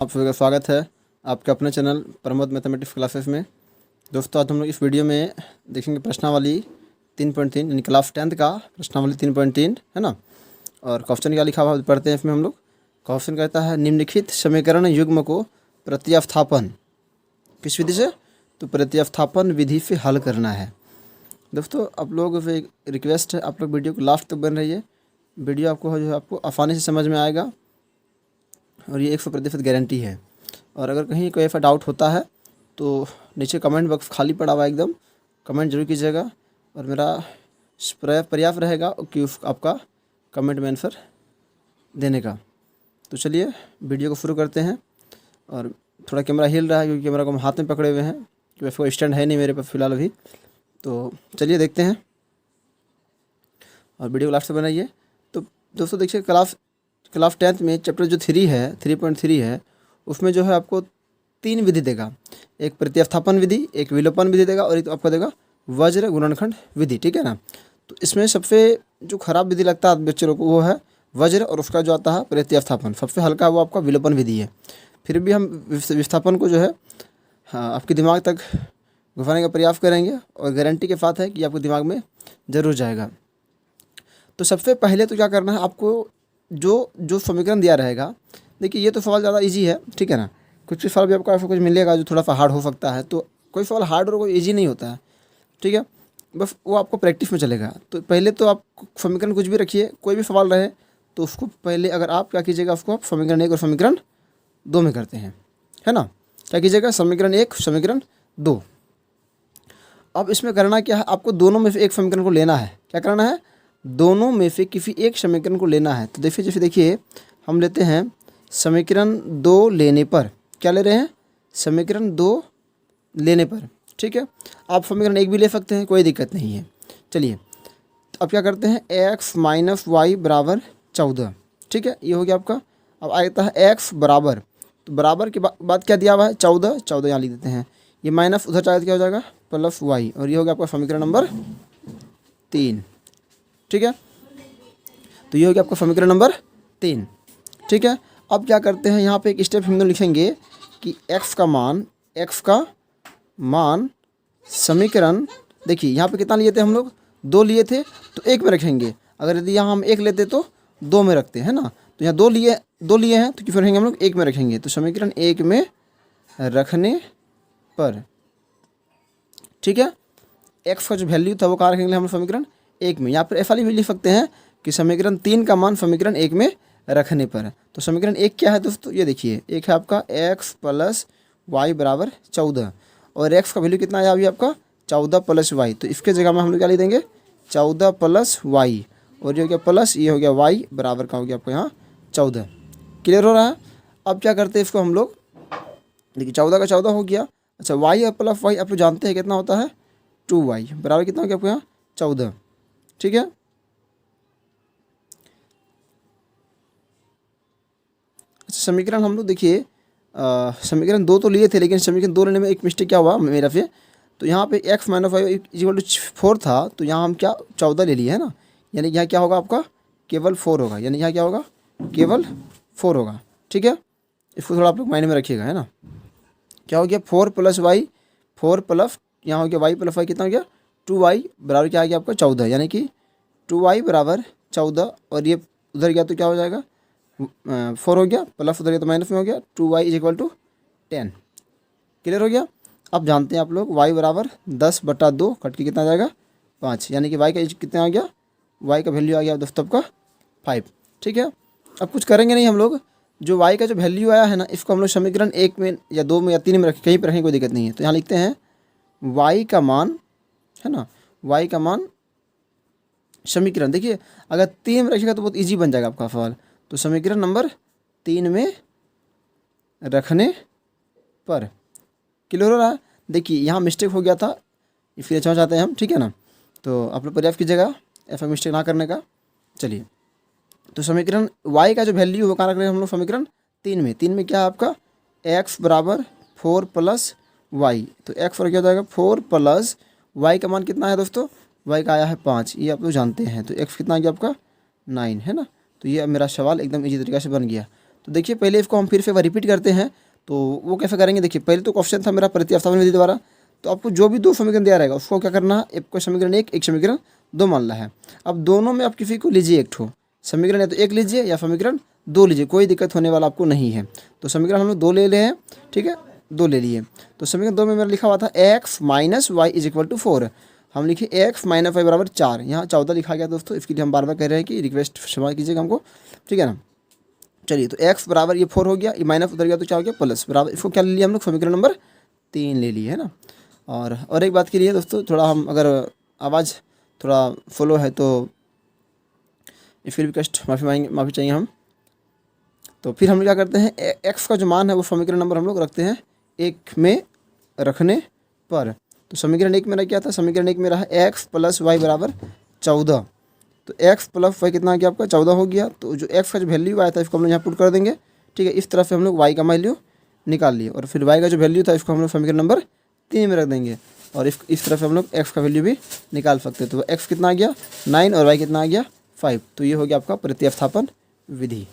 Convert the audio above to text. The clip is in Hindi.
आप सभी का स्वागत है आपके अपने चैनल प्रमोद मैथमेटिक्स क्लासेस में। दोस्तों आज हम लोग इस वीडियो में देखेंगे प्रश्नावली 3.3 यानी क्लास 10th का प्रश्नावली 3.3 है ना। और क्वेश्चन क्या लिखा हुआ पढ़ते हैं इसमें हम लोग। क्वेश्चन कहता है निम्नलिखित समीकरण युग्म को प्रतिस्थापन किस विधि से, तो प्रतिस्थापन विधि से हल करना है। दोस्तों आप लोग से रिक्वेस्ट है, आप लोग वीडियो को लास्ट तक बन रही है। वीडियो आपको जो है आपको आसानी से समझ में आएगा और ये 100% गारंटी है। और अगर कहीं कोई ऐसा डाउट होता है तो नीचे कमेंट बॉक्स खाली पड़ा हुआ एकदम, कमेंट जरूर कीजिएगा और मेरा प्रयास रहेगा कि आपका कमेंट में आंसर देने का। तो चलिए वीडियो को शुरू करते हैं। और थोड़ा कैमरा हिल रहा है क्योंकि कैमरा को हम हाथ में पकड़े हुए हैं, कि वैसे कोई स्टैंड है नहीं मेरे पास फ़िलहाल अभी। तो चलिए देखते हैं और वीडियो को लास्ट से बनाइए। तो दोस्तों देखिए क्लास 10th में चैप्टर जो 3.3 है उसमें जो है आपको 3 विधि देगा। एक प्रतिस्थापन विधि, एक विलोपन विधि देगा और एक आपको देगा वज्र गुणनखंड विधि, ठीक है ना। तो इसमें सबसे जो खराब विधि लगता है बच्चों को वो है वज्र, और उसका जो आता है प्रतिस्थापन सबसे हल्का वो आपका विलोपन विधि है। फिर भी हम विस्थापन को जो है आपके दिमाग तक घुसाने का प्रयास करेंगे और गारंटी के साथ है कि आपके दिमाग में ज़रूर जाएगा। तो सबसे पहले तो क्या करना है आपको, जो समीकरण दिया रहेगा, देखिए ये तो सवाल ज़्यादा इजी है, ठीक है ना। कुछ सवाल भी आपको ऐसा कुछ मिलेगा जो थोड़ा सा हार्ड हो सकता है, तो कोई सवाल हार्ड और कोई इजी नहीं होता है, ठीक है। बस वो आपको प्रैक्टिस में चलेगा। तो पहले तो आप समीकरण कुछ भी रखिए, कोई भी सवाल रहे तो उसको पहले अगर आप क्या कीजिएगा, उसको आप समीकरण 1 और समीकरण 2 में करते हैं, है ना। क्या कीजिएगा, समीकरण 1 समीकरण 2। अब इसमें करना क्या है, आपको दोनों में से एक समीकरण को लेना है। क्या करना है, दोनों में से किसी एक समीकरण को लेना है। तो देखिए हम लेते हैं समीकरण 2 लेने पर, क्या ले रहे हैं, समीकरण 2 लेने पर, ठीक है। आप समीकरण 1 भी ले सकते हैं, कोई दिक्कत नहीं है। चलिए तो अब क्या करते हैं, x - y बराबर 14, ठीक है, ये हो गया आपका। अब आता है x बराबर, तो बराबर के बाद क्या दिया हुआ है, 14 यहाँ लिख देते हैं। ये माइनस उधर चाहे क्या हो जाएगा, प्लस y, और ये हो गया आपका समीकरण नंबर 3, ठीक है। तो ये हो गया आपका समीकरण नंबर 3, ठीक है। अब क्या करते हैं, यहाँ पे एक स्टेप हम लोग लिखेंगे कि x का मान समीकरण, देखिए यहाँ पे कितना लिए थे हम लोग, 2 लिए थे, तो 1 में रखेंगे। अगर यदि यहाँ हम 1 लेते तो 2 में रखते हैं ना। तो यहाँ 2 लिए हैं तो किस रखेंगे हम लोग, 1 में रखेंगे। तो समीकरण 1 में रखने पर, ठीक है, x का जो वैल्यू था वो कहाँ रखेंगे हम लोग, समीकरण 1 में। यहाँ पर ऐसा भी लिख सकते हैं कि समीकरण 3 का मान समीकरण 1 में रखने पर। तो समीकरण 1 क्या है दोस्तों, ये देखिए, एक है आपका x + y बराबर 14, और x का वैल्यू कितना आया अभी आपका, 14 + y। तो इसके जगह में हम लोग क्या लिख देंगे, 14 + y, और ये हो गया प्लस, ये हो गया y बराबर का हो गया आपको यहाँ 14। क्लियर हो रहा है। अब क्या करते हैं इसको हम लोग, देखिए 14 का 14 हो गया। अच्छा y और प्लस y आप लोग जानते हैं कितना होता है, 2y बराबर कितना हो गया आपको यहाँ 14, ठीक है। अच्छा समीकरण हम लोग देखिए समीकरण 2 तो लिए थे, लेकिन समीकरण 2 लेने में एक मिस्टेक क्या हुआ मेरा से। तो यहाँ पे x - y = 4 था, तो यहाँ हम क्या 14 ले लिए है ना। यानी यहाँ क्या होगा आपका, केवल 4 होगा, यानी यहाँ क्या होगा, केवल 4 होगा, ठीक है। इसको थोड़ा आप लोग माइंड में रखिएगा, है ना। क्या हो गया, 4 + y, 4 प्लस यहाँ हो गया y + y कितना हो गया, 2y बराबर क्या आ गया आपका 14, यानी कि 2y बराबर 14, और ये उधर गया तो क्या हो जाएगा, 4 हो गया, प्लस उधर गया तो माइनस में हो गया, 2y = 10। क्लियर हो गया। अब जानते हैं आप लोग y बराबर 10/2 कट के कितना आ जाएगा, 5, यानी कि y का कितना आ गया, y का वैल्यू आ गया दोस्तों आपका 5, ठीक है। अब कुछ करेंगे नहीं हम लोग, जो y का जो वैल्यू आया है ना, इसको हम लोग समीकरण 1 में या 2 में या 3 में रखें, कहीं पर रखें कोई दिक्कत नहीं है। तो यहाँ लिखते हैं y का मान, है ना, y का मान समीकरण, देखिए अगर 3 में रखिएगा तो बहुत ईजी बन जाएगा आपका सवाल। तो समीकरण नंबर 3 में रखने पर, क्लियर हो रहा है। देखिए यहाँ मिस्टेक हो गया था, इसलिए अच्छा चाहते हैं हम, ठीक है ना। तो आप लोग प्रयास कीजिएगा ऐसा मिस्टेक ना करने का। चलिए तो समीकरण y का जो वैल्यू वो कहाँ रख रहे हैं हम लोग, समीकरण 3 में क्या है आपका, x बराबर 4 + y। तो x पर क्या हो जाएगा, 4 + y का मान कितना है दोस्तों, y का आया है 5, ये आप लोग जानते हैं। तो x कितना आ गया आपका 9, है ना। तो ये मेरा सवाल एकदम इजी तरीके से बन गया। तो तो देखिए पहले इसको हम फिर से रिपीट करते हैं। तो वो कैसे करेंगे, देखिए पहले तो क्वेश्चन था मेरा प्रतिस्थापन विधि द्वारा, तो आपको जो भी दो समीकरण दिया रहेगा उसको क्या करना है, एक को समीकरण एक समीकरण दो मानना है। अब दोनों में आप किसी को लीजिए एक ठो समीकरण, या तो एक लीजिए या समीकरण दो लीजिए, कोई दिक्कत होने वाला आपको नहीं है। तो समीकरण हम लोग दो ले रहे हैं, ठीक है, दो ले लिए। तो समीकरण दो में मेरा लिखा हुआ था x minus y is equal to 4, हम लिखे एक्स माइनस वाई बराबर 4, यहाँ 14 लिखा गया दोस्तों। इसके लिए हम बार बार कह रहे हैं कि रिक्वेस्ट क्षमा कीजिएगा हमको, ठीक है ना। चलिए तो एक्स बराबर ये 4 हो गया, ये माइनस उधर गया तो क्या हो गया प्लस, बराबर इसको क्या ले लिया हम लोग, समीकरण नंबर 3 ले लिए, है ना। और एक बात के लिए दोस्तों, थोड़ा हम अगर आवाज़ थोड़ा फॉलो है तो इसके लिए रिक्वेस्ट माफ़ी चाहिए हम। तो फिर हम लोग क्या करते हैं, एक्स का जो मान है वो समीकरण नंबर हम लोग रखते हैं एक में रखने पर। तो समीकरण एक मेरा क्या था, समीकरण एक में रहा एक्स प्लस वाई बराबर 14। तो एक्स प्लस वाई कितना आ गया आपका 14 हो गया। तो जो एक्स का जो वैल्यू आया था इसको हम लोग यहाँ पुट कर देंगे, ठीक है। इस तरफ से हम लोग वाई का वैल्यू निकाल लिए, और फिर वाई का जो वैल्यू था इसको हम लोग समीकरण नंबर 3 में रख देंगे, और इस तरफ से हम लोग एक्स का वैल्यू भी निकाल सकते हैं। तो एक्स कितना आ गया 9 और वाई कितना आ गया 5। तो ये हो गया आपका प्रतिस्थापन विधि।